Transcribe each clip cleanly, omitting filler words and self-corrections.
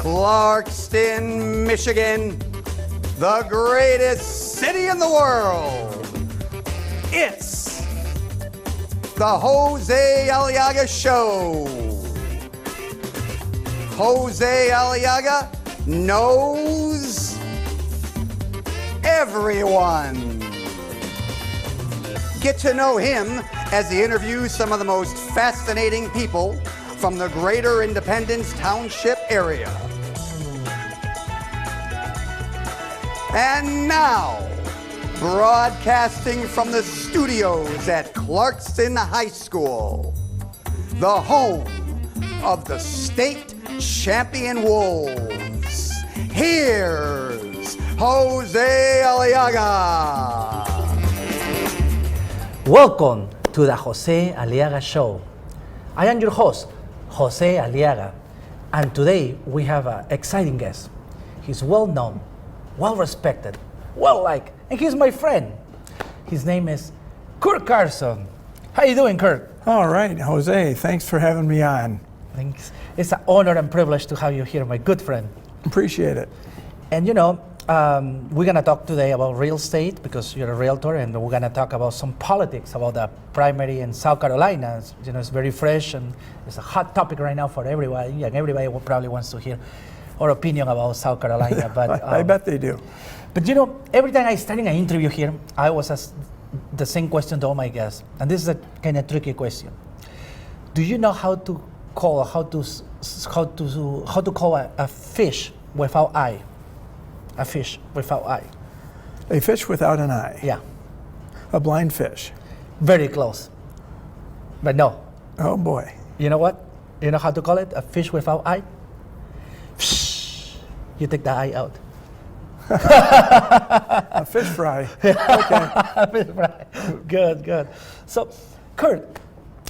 Clarkston, Michigan, the greatest city in the world. It's the Jose Aliaga Show. Jose Aliaga knows everyone. Get to know him as he interviews some of the most fascinating people from the greater Independence Township area. And now, broadcasting from the studios at Clarkston High School, the home of the state champion Wolves, here's Jose Aliaga. Welcome to the Jose Aliaga Show. I am your host, Jose Aliaga, and today we have an exciting guest. He's well-known, well-respected, well-liked, and he's my friend. His name is Curt Carson. How you doing, Curt? All right, Jose, thanks for having me on. Thanks. It's an honor and privilege to have you here, my good friend. Appreciate it. And you know, we're gonna talk today about real estate because you're a realtor, and we're gonna talk about some politics about the primary in South Carolina. You know, it's very fresh and it's a hot topic right now for everybody, and everybody probably wants to hear our opinion about South Carolina. But I bet they do. But you know, every time I start an interview here, I always ask the same question to all my guests, and this is a kind of tricky question. Do you know how to call a fish without eye? A fish without eye. A fish without an eye. Yeah. A blind fish. Very close. But no. Oh boy. You know what? You know how to call it? A fish without eye? You take the eye out. A fish fry. Okay. A fish fry. Good, good. So, Curt,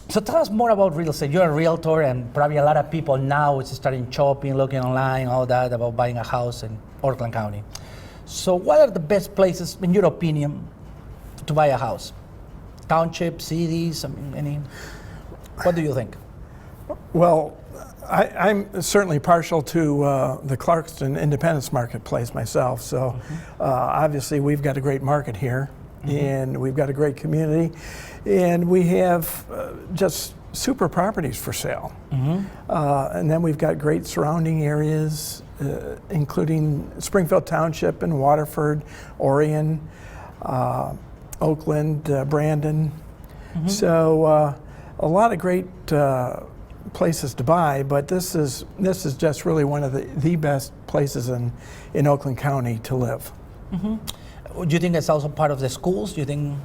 so tell us more about real estate. You're a realtor, and probably a lot of people now is starting shopping, looking online, all that about buying a house in Oakland County. So what are the best places, in your opinion, to buy a house? Township, cities, what do you think? Well, I'm certainly partial to the Clarkston Independence marketplace myself. So obviously we've got a great market here, and we've got a great community, and we have just super properties for sale. And then we've got great surrounding areas, including Springfield Township and Waterford, Orion, Oakland, Brandon. So a lot of great places to buy, but this is just really one of the best places in Oakland County to live. Do you think it's also part of the schools? Do you think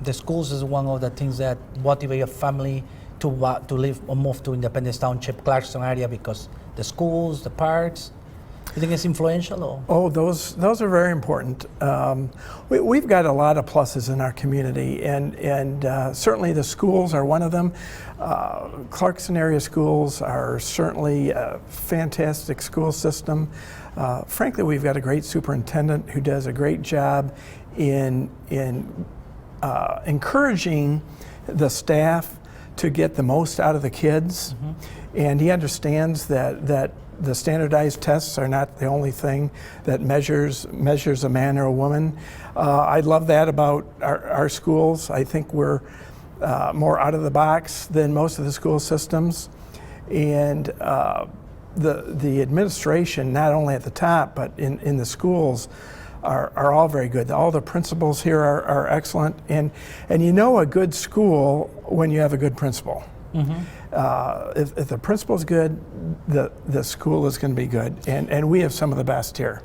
the schools is one of the things that motivate a family to live or move to Independence Township, Clarkston area, because the schools, the parks? You think it's influential? Or? Oh, those are very important. We've got a lot of pluses in our community, and certainly the schools are one of them. Clarkston area schools are certainly a fantastic school system. Frankly, we've got a great superintendent who does a great job in encouraging the staff to get the most out of the kids, and he understands that the standardized tests are not the only thing that measures a man or a woman. I love that about our schools. I think we're more out of the box than most of the school systems, and the administration, not only at the top but in the schools, are all very good. All the principals here are excellent, and you know a good school when you have a good principal. If the principal's good, the school is going to be good, and we have some of the best here.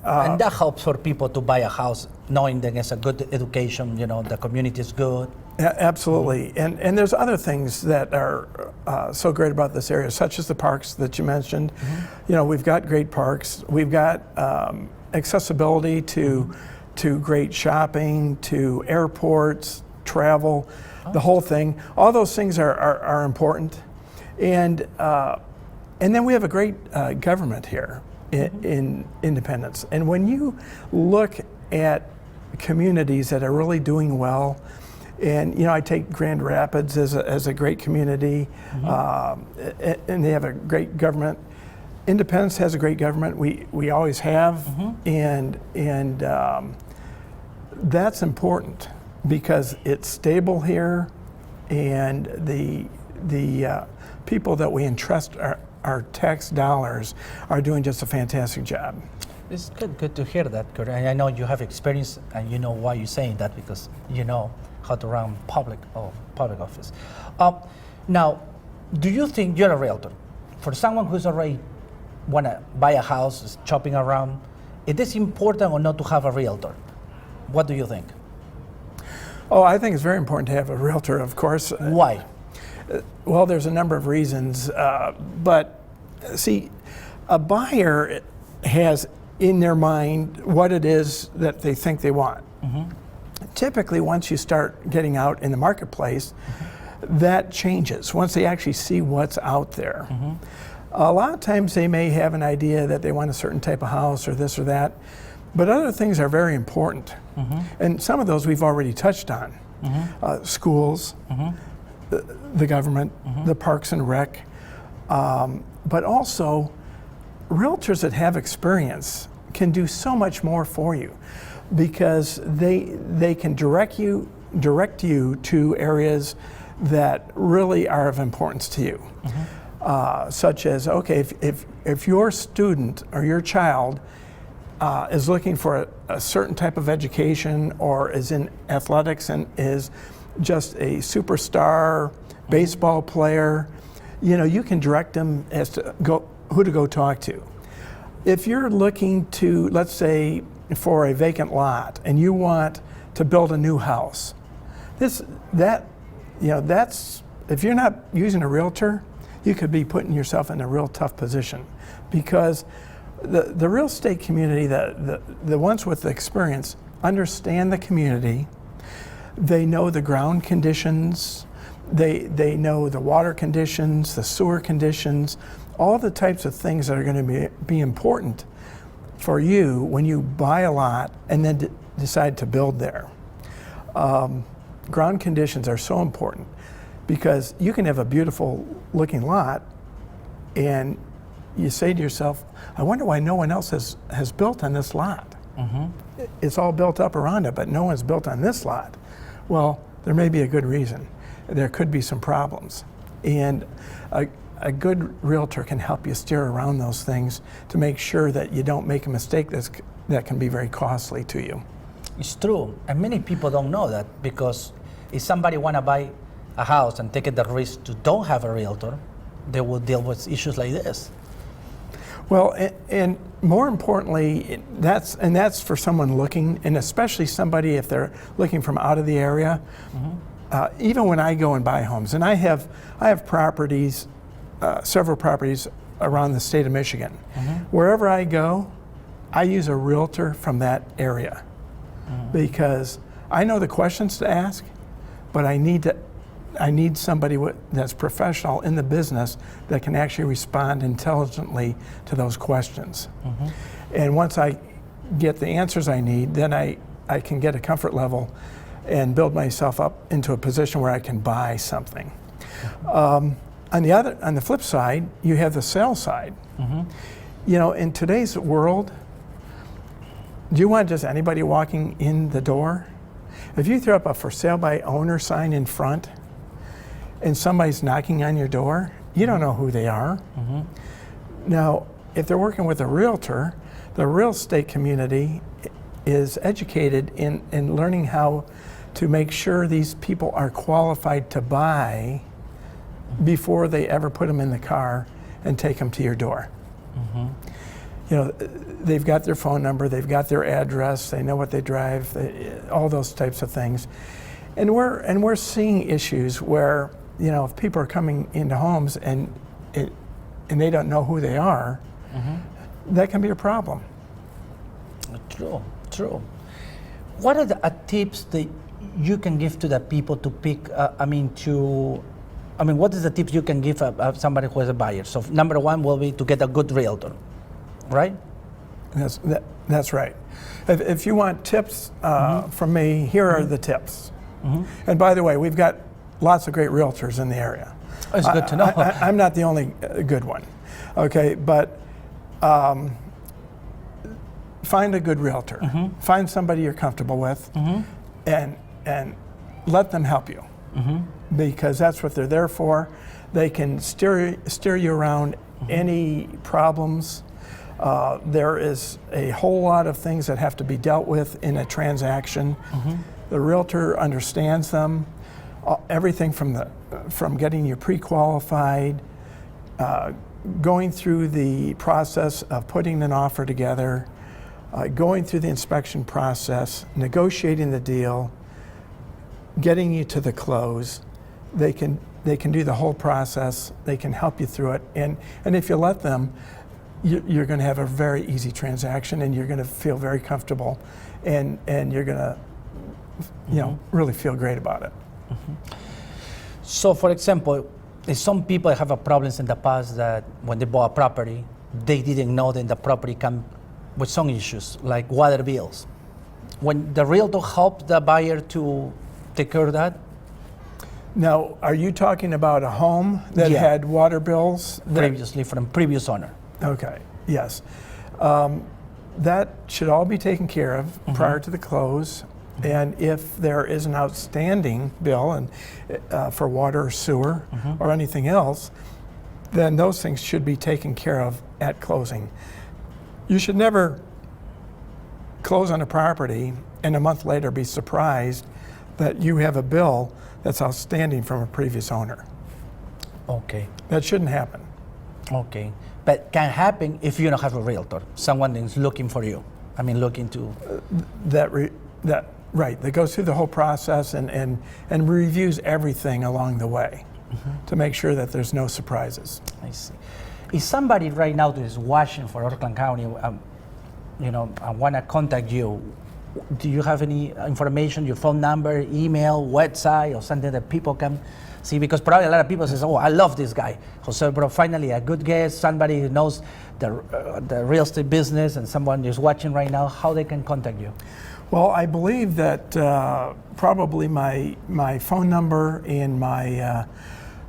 And that helps for people to buy a house, knowing that it's a good education, you know, the community is good. Absolutely, and there's other things that are so great about this area, such as the parks that you mentioned. You know, we've got great parks. We've got accessibility to great shopping, to airports, travel, the whole thing. All those things are important, and then we have a great government here in Independence. And when you look at communities that are really doing well, and you know, I take Grand Rapids as a great community, and they have a great government. Independence has a great government. We always have, and that's important because it's stable here, and the people that we entrust our tax dollars are doing just a fantastic job. It's good to hear that, Curt. And I know you have experience, and you know why you're saying that because you know how to run public office. Now, do you think you're a realtor? For someone who's already want to buy a house, is shopping around, it is important or not to have a realtor? What do you think? Oh, I think it's very important to have a realtor, of course. Why? Well, there's a number of reasons, but see, a buyer has in their mind what it is that they think they want. Typically, once you start getting out in the marketplace, that changes once they actually see what's out there. A lot of times they may have an idea that they want a certain type of house or this or that, but other things are very important. And some of those we've already touched on. Schools, the government, the parks and rec, but also realtors that have experience can do so much more for you because they can direct you to areas that really are of importance to you. Such as, okay, if your student or your child is looking for a certain type of education or is in athletics and is just a superstar baseball player, you know, you can direct them as to who to go talk to. If you're looking to, let's say, for a vacant lot and you want to build a new house, if you're not using a realtor, you could be putting yourself in a real tough position because the real estate community, the ones with the experience, understand the community. They know the ground conditions. They know the water conditions, the sewer conditions, all the types of things that are going to be important for you when you buy a lot and then decide to build there. Ground conditions are so important because you can have a beautiful looking lot and you say to yourself, I wonder why no one else has built on this lot. It's all built up around it, but no one's built on this lot. Well, there may be a good reason. There could be some problems. And a good realtor can help you steer around those things to make sure that you don't make a mistake that can be very costly to you. It's true, and many people don't know that because if somebody want to buy a house and take the risk to don't have a realtor, they will deal with issues like this. Well, and more importantly, that's for someone looking, and especially somebody if they're looking from out of the area. Even when I go and buy homes, and I have properties, several properties around the state of Michigan. Wherever I go, I use a realtor from that area because I know the questions to ask, but I need somebody that's professional in the business that can actually respond intelligently to those questions. And once I get the answers I need, then I can get a comfort level and build myself up into a position where I can buy something. On the flip side, you have the sales side. You know, in today's world, do you want just anybody walking in the door? If you throw up a for sale by owner sign in front and somebody's knocking on your door, you don't know who they are. Now, if they're working with a realtor, the real estate community is educated in learning how to make sure these people are qualified to buy before they ever put them in the car and take them to your door. You know, they've got their phone number, they've got their address, they know what they drive, all those types of things. And we're seeing issues where, you know, if people are coming into homes and they don't know who they are, that can be a problem. True. What are the tips that you can give to the people to pick? What is the tips you can give somebody who is a buyer? So number one will be to get a good realtor, right? That's right. If you want tips from me, here are the tips. And by the way, we've got lots of great realtors in the area. It's good to know. I'm not the only good one, okay? But find a good realtor. Find somebody you're comfortable with, and let them help you, because that's what they're there for. They can steer you around any problems. There is a whole lot of things that have to be dealt with in a transaction. The realtor understands them. Everything from getting you pre-qualified, going through the process of putting an offer together, going through the inspection process, negotiating the deal, getting you to the close. They can do the whole process. They can help you through it, and if you let them, you're going to have a very easy transaction, and you're going to feel very comfortable, and you're going to, really feel great about it. So, for example, if some people have a problems in the past that when they bought a property, they didn't know that the property come with some issues like water bills. When the realtor helped the buyer to take care of that? Now, are you talking about a home that had water bills? Previously, from previous owner. Okay, yes. That should all be taken care of prior to the close. And if there is an outstanding bill and for water or sewer or anything else, then those things should be taken care of at closing. You should never close on a property and a month later be surprised that you have a bill that's outstanding from a previous owner. Okay. That shouldn't happen. Okay. But can happen if you don't have a realtor, someone is looking for you. I mean, looking to... Right, that goes through the whole process and reviews everything along the way to make sure that there's no surprises. I see. If somebody right now that is watching for Oakland County, I want to contact you, do you have any information, your phone number, email, website, or something that people can see? Because probably a lot of people say, oh, I love this guy. Jose, bro, finally a good guest, somebody who knows the real estate business, and someone is watching right now, how they can contact you? Well, I believe that probably my phone number and my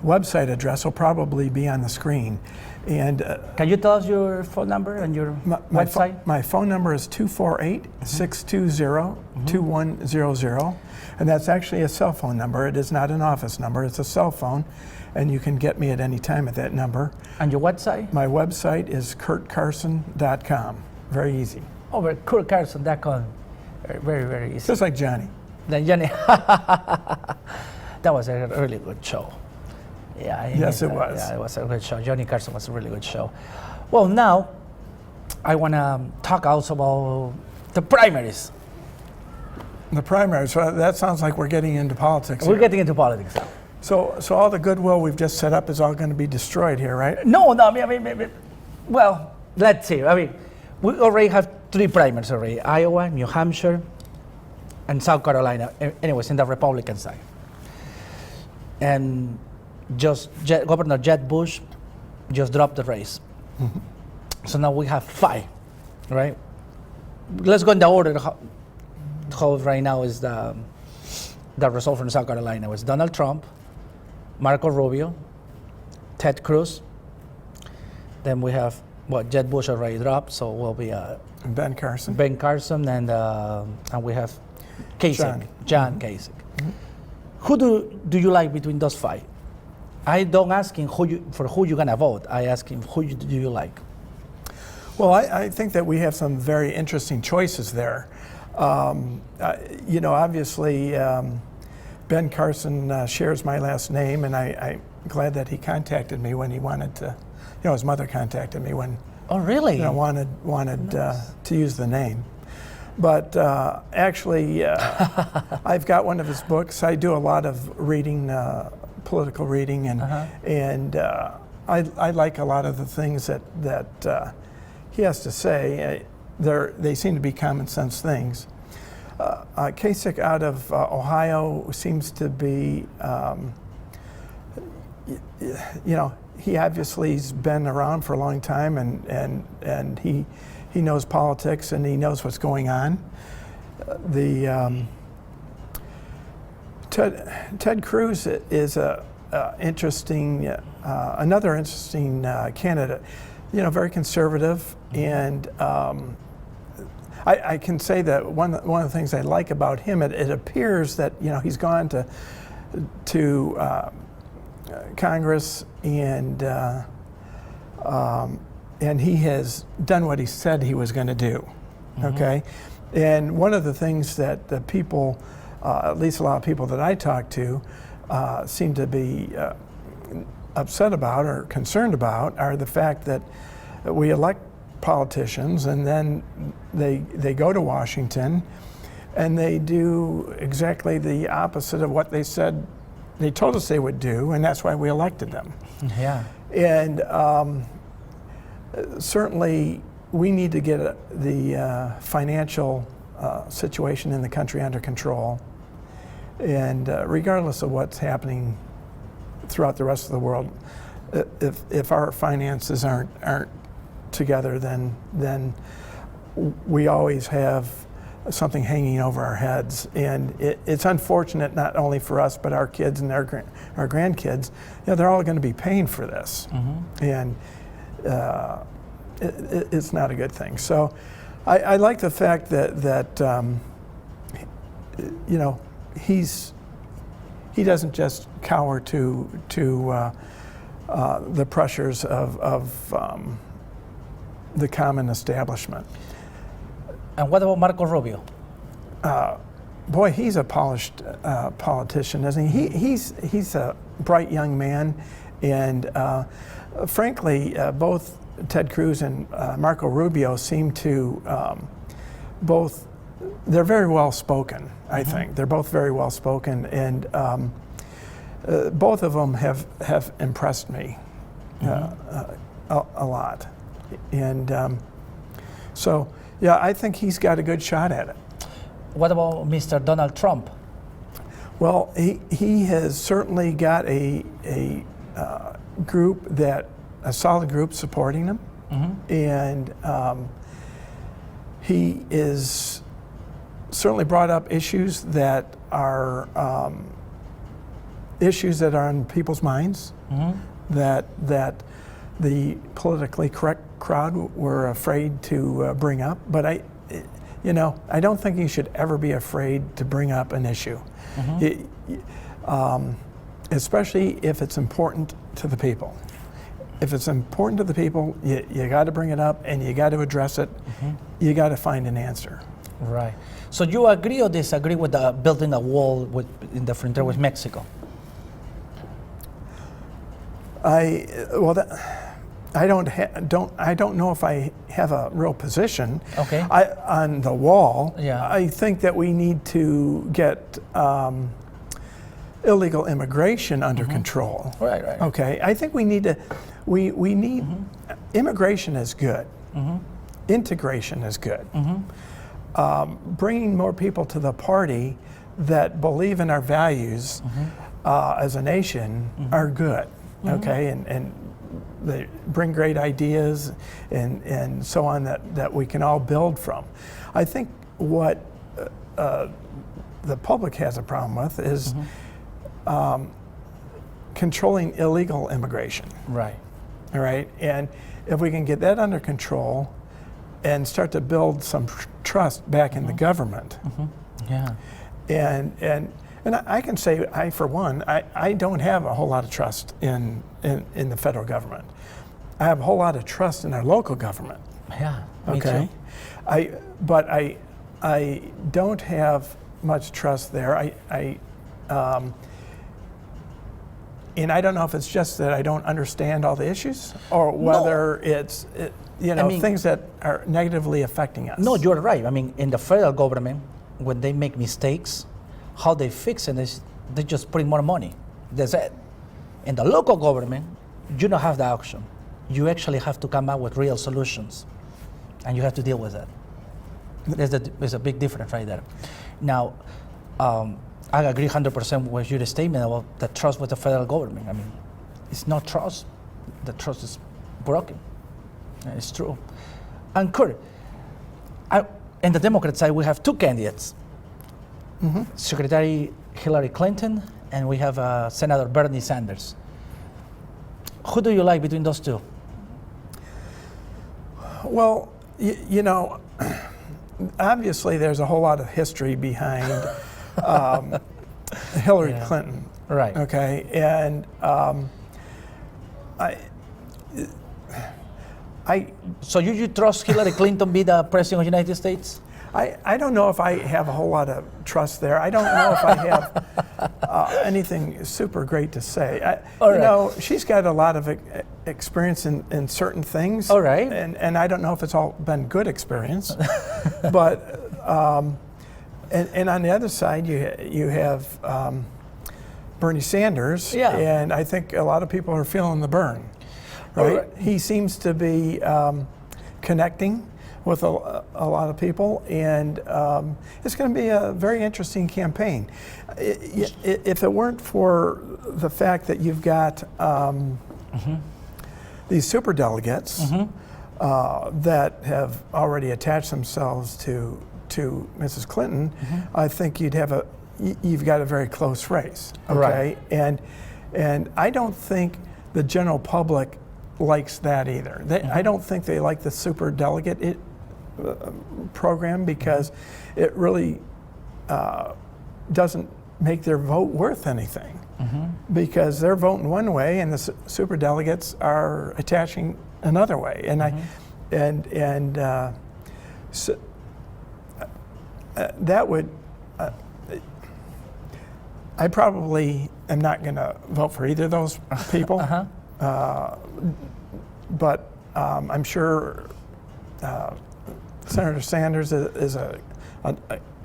website address will probably be on the screen. And can you tell us your phone number and your website? My phone number is 248-620-2100, and that's actually a cell phone number. It is not an office number. It's a cell phone, and you can get me at any time at that number. And your website? My website is curtcarson.com. Very easy. Over curtcarson.com. Very, very easy. Just like Johnny. Johnny. That was a really good show. Yeah. Yes, it was. Yeah, it was a good show. Johnny Carson was a really good show. Well, now I want to talk also about the primaries. The primaries. So that sounds like we're getting into politics. We're getting into politics now. So all the goodwill we've just set up is all going to be destroyed here, right? No. I mean, well, let's see. I mean, we already have 3 primaries already: Iowa, New Hampshire, and South Carolina. Anyways, in the Republican side. And Governor Jeb Bush just dropped the race. So now we have 5, right? Let's go in the order. How right now is the result from South Carolina was Donald Trump, Marco Rubio, Ted Cruz. Then we have Jeb Bush already dropped, so we'll be Ben Carson. Ben Carson, and we have Kasich, John Kasich. Who do you like between those 5? I don't ask him who you're gonna vote. I ask him who do you like. Well, I think that we have some very interesting choices there. Obviously, Ben Carson shares my last name, and I'm glad that he contacted me when he wanted to. His mother contacted me when. Oh, really? Wanted nice. To use the name. But actually, I've got one of his books. I do a lot of reading, political reading, and I like a lot of the things that he has to say. They seem to be common sense things. Kasich out of Ohio seems to be, he obviously has been around for a long time, and he knows politics and he knows what's going on. Ted Cruz is another interesting candidate. very conservative, and I can say that one of the things I like about him, it appears that he's gone to Congress and he has done what he said he was going to do. Okay, and one of the things that the people, at least a lot of people that I talk to, seem to be upset about or concerned about are the fact that we elect politicians and then they go to Washington and they do exactly the opposite of what they told us they would do, and that's why we elected them. Yeah. And certainly we need to get the financial situation in the country under control. And regardless of what's happening throughout the rest of the world, if our finances aren't together, then we always have something hanging over our heads. And it's unfortunate not only for us, but our kids and our grandkids. They're all going to be paying for this. And it's not a good thing. So I like the fact that he doesn't just cower to the pressures of the common establishment. And what about Marco Rubio? Boy, he's a polished politician, isn't he? He's a bright young man, and frankly, both Ted Cruz and Marco Rubio seem to they're very well spoken, I think. They're both very well spoken, and both of them have impressed me a lot. And so, yeah, I think he's got a good shot at it. What about Mr. Donald Trump? Well, he has certainly got a group a solid group supporting him, and he is certainly brought up issues that are on people's minds, that the politically correct crowd were afraid to bring up. But I don't think you should ever be afraid to bring up an issue, especially if it's important to the people. If it's important to the people, you got to bring it up and you got to address it. You got to find an answer. Right. So you agree or disagree with building a wall in the frontier with Mexico? I don't know if I have a real position. Okay. On the wall. Yeah. I think that we need to get illegal immigration under control. Right. Okay. I think we need to. We need immigration is good. Integration is good. Bringing more people to the party that believe in our values as a nation are good. Okay, and they bring great ideas and so on that we can all build from. I think what the public has a problem with is controlling illegal immigration. Right. All right, and if we can get that under control and start to build some trust back in the government. Yeah. And I can say, for one, I don't have a whole lot of trust in the federal government. I have a whole lot of trust in our local government. Yeah. Me Okay. too. But I don't have much trust there. And I don't know if it's just that I don't understand all the issues, or whether it's things that are negatively affecting us. No, you're right. I mean, in the federal government, when they make mistakes, how they fix it is they just put in more money. That's it. In the local government, you don't have the option. You actually have to come up with real solutions, and you have to deal with that. There's a big difference right there. Now, I agree 100% with your statement about the trust with the federal government. I mean, it's not trust. The trust is broken. It's true. And Curt, in the Democrat side, we have two candidates. Secretary Hillary Clinton, and we have Senator Bernie Sanders. Who do you like between those two? Well, you know, obviously there's a whole lot of history behind Hillary Clinton. Right. Okay, and So you trust Hillary Clinton be the president of the United States? I don't know if I have a whole lot of trust there. I don't know if I have anything super great to say. You know, she's got a lot of experience in certain things. All right. And I don't know if it's all been good experience. But, and on the other side, you have Bernie Sanders. Yeah. And I think a lot of people are feeling the burn. Right? He seems to be connecting with a lot of people, and it's going to be a very interesting campaign. If it weren't for the fact that you've got these super delegates that have already attached themselves to Mrs. Clinton, I think you've got a very close race. Okay, Right. and I don't think the general public likes that either. I don't think they like the super delegate program because it really doesn't make their vote worth anything, because they're voting one way and the super delegates are attaching another way, and so that would I probably am not going to vote for either of those people. But I'm sure Senator Sanders is a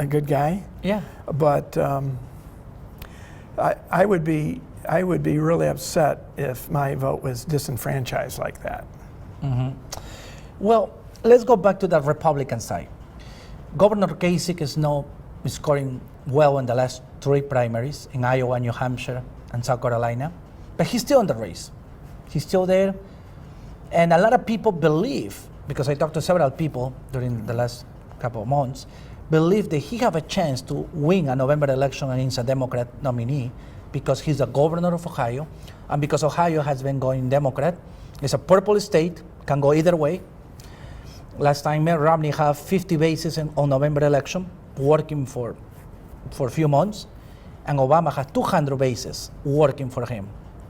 good guy. Yeah. But I would be really upset if my vote was disenfranchised like that. Well, let's go back to the Republican side. Governor Kasich is now scoring well in the last 3 primaries in Iowa, New Hampshire, and South Carolina, but he's still in the race. He's still there. And a lot of people believe, because I talked to several people during the last couple of months, believe that he have a chance to win a November election against a Democrat nominee because he's the governor of Ohio, and because Ohio has been going Democrat. It's a purple state, can go either way. Last time Mitt Romney had 50 bases on November election, working for a few months, and Obama had 200 bases working for him.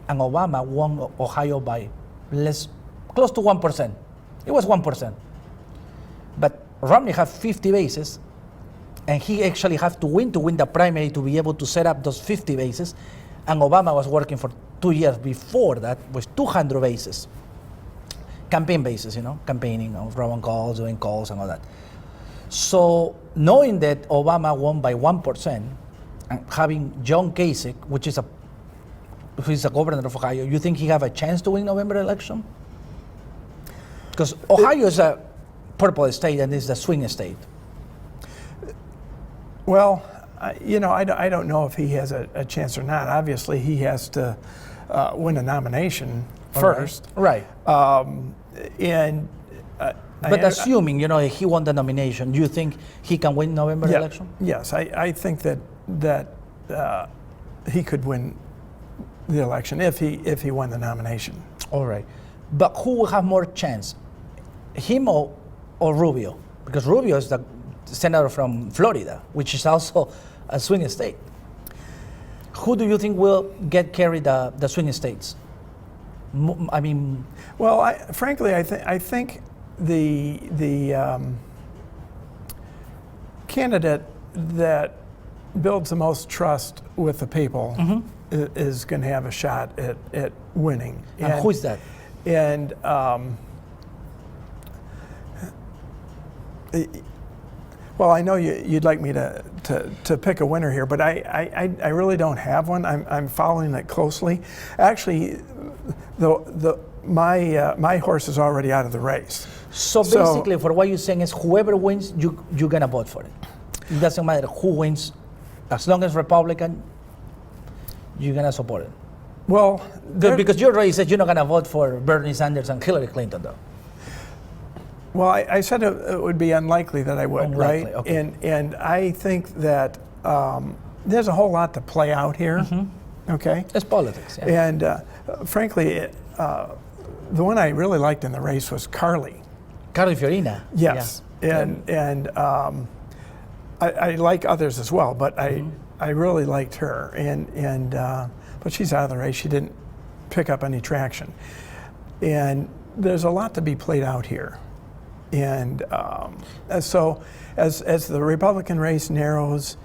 And Obama won Ohio by close to 1%. It was 1%. But Romney had 50 bases, and he actually had to win the primary to be able to set up those 50 bases. And Obama was working for 2 years before that with 200 bases. Campaign bases, campaigning, drawing calls, doing calls, and all that. So knowing that Obama won by 1%, and having John Kasich, who is the governor of Ohio, you think he have a chance to win November election? Because Ohio is a purple state and is the swing state. Well, I don't know if he has a chance or not. Obviously, he has to win a nomination first. Right. But assuming, he won the nomination, do you think he can win November election? Yes, I think that he could win the election if he won the nomination. All right. But who will have more chance, him or Rubio? Because Rubio is the senator from Florida, which is also a swing state. Who do you think will carry the swing states? I mean, well, frankly, I think the candidate that builds the most trust with the people is going to have a shot at winning. And who is that? And well, I know you'd like me to pick a winner here, but I really don't have one. I'm following it closely. Actually, my horse is already out of the race. So basically, for what you're saying is, whoever wins, you're gonna vote for it. It doesn't matter who wins, as long as Republican, you're gonna support it. Well, because you already said you're not gonna vote for Bernie Sanders and Hillary Clinton, though. Well, I said it would be unlikely that I would, unlikely, right? Okay. And I think that there's a whole lot to play out here. Okay. It's politics. Yeah. And frankly, the one I really liked in the race was Carly. Ricardo Fiorina. Yes, and I like others as well, but I really liked her, and but she's out of the race. She didn't pick up any traction, and there's a lot to be played out here, and so as the Republican race narrows,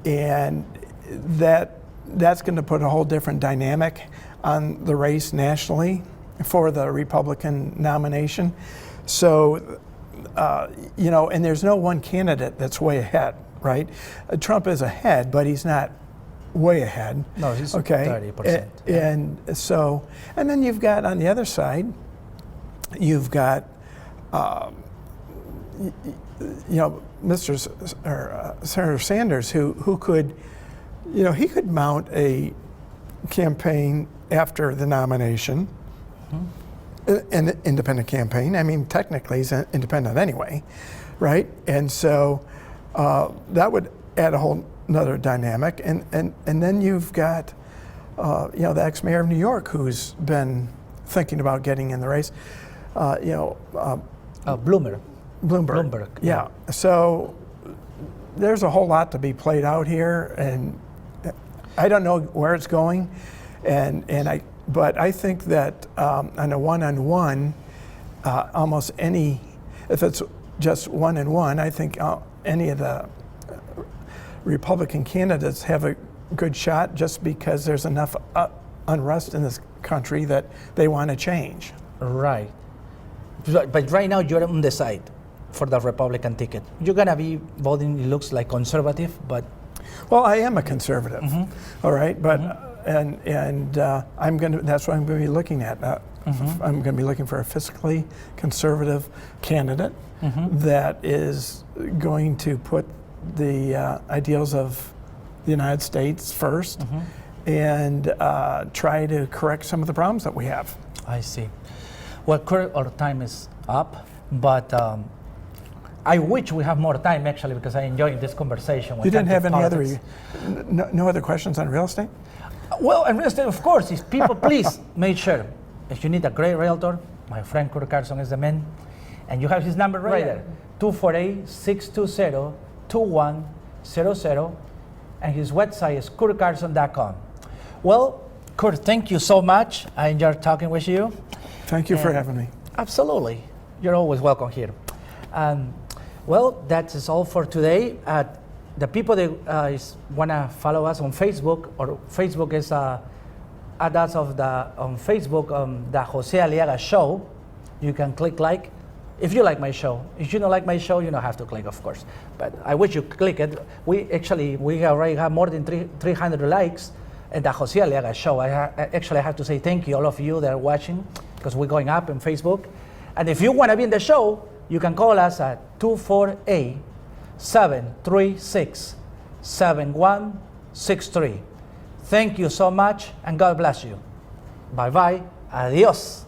and that's going to put a whole different dynamic on the race nationally for the Republican nomination. So, and there's no one candidate that's way ahead, right? Trump is ahead, but he's not way ahead. No, he's okay? 30%. And so, and then you've got on the other side, you've got, Senator Sanders, who could, he could mount a campaign after the nomination, an independent campaign. I mean, technically he's independent anyway, right? And so that would add a whole another dynamic. And then you've got, the ex-mayor of New York who's been thinking about getting in the race, Bloomberg. Yeah. So there's a whole lot to be played out here, and I don't know where it's going, but I think that on a one-on-one, almost any, if it's just one-on-one, I think any of the Republican candidates have a good shot, just because there's enough unrest in this country that they want to change. Right. But right now you're on the side for the Republican ticket. You're going to be voting, it looks like, conservative, but... Well, I am a conservative, all right, but I'm going to. That's what I'm going to be looking at. I'm going to be looking for a fiscally conservative candidate that is going to put the ideals of the United States first and try to correct some of the problems that we have. I see. Well, Curt, our time is up, but I wish we have more time, actually, because I enjoyed this conversation. You didn't have any other, no other questions on real estate? Well, on real estate, of course, if people please make sure, if you need a great realtor, my friend Curt Carson is the man, and you have his number right there, 248-620-2100, and his website is curtcarson.com. Well, Curt, thank you so much. I enjoyed talking with you. Thank you for having me. Absolutely. You're always welcome here. Well, that is all for today. The people that want to follow us on Facebook, or Facebook is add us on Facebook, the Jose Aliaga Show. You can click like if you like my show. If you don't like my show, you don't have to click, of course. But I wish you click it. We already have more than 300 likes at the Jose Aliaga Show. I have to say thank you, all of you that are watching, because we're going up on Facebook. And if you want to be in the show, you can call us at 248-736-7163. Thank you so much, and God bless you. Bye-bye. Adios.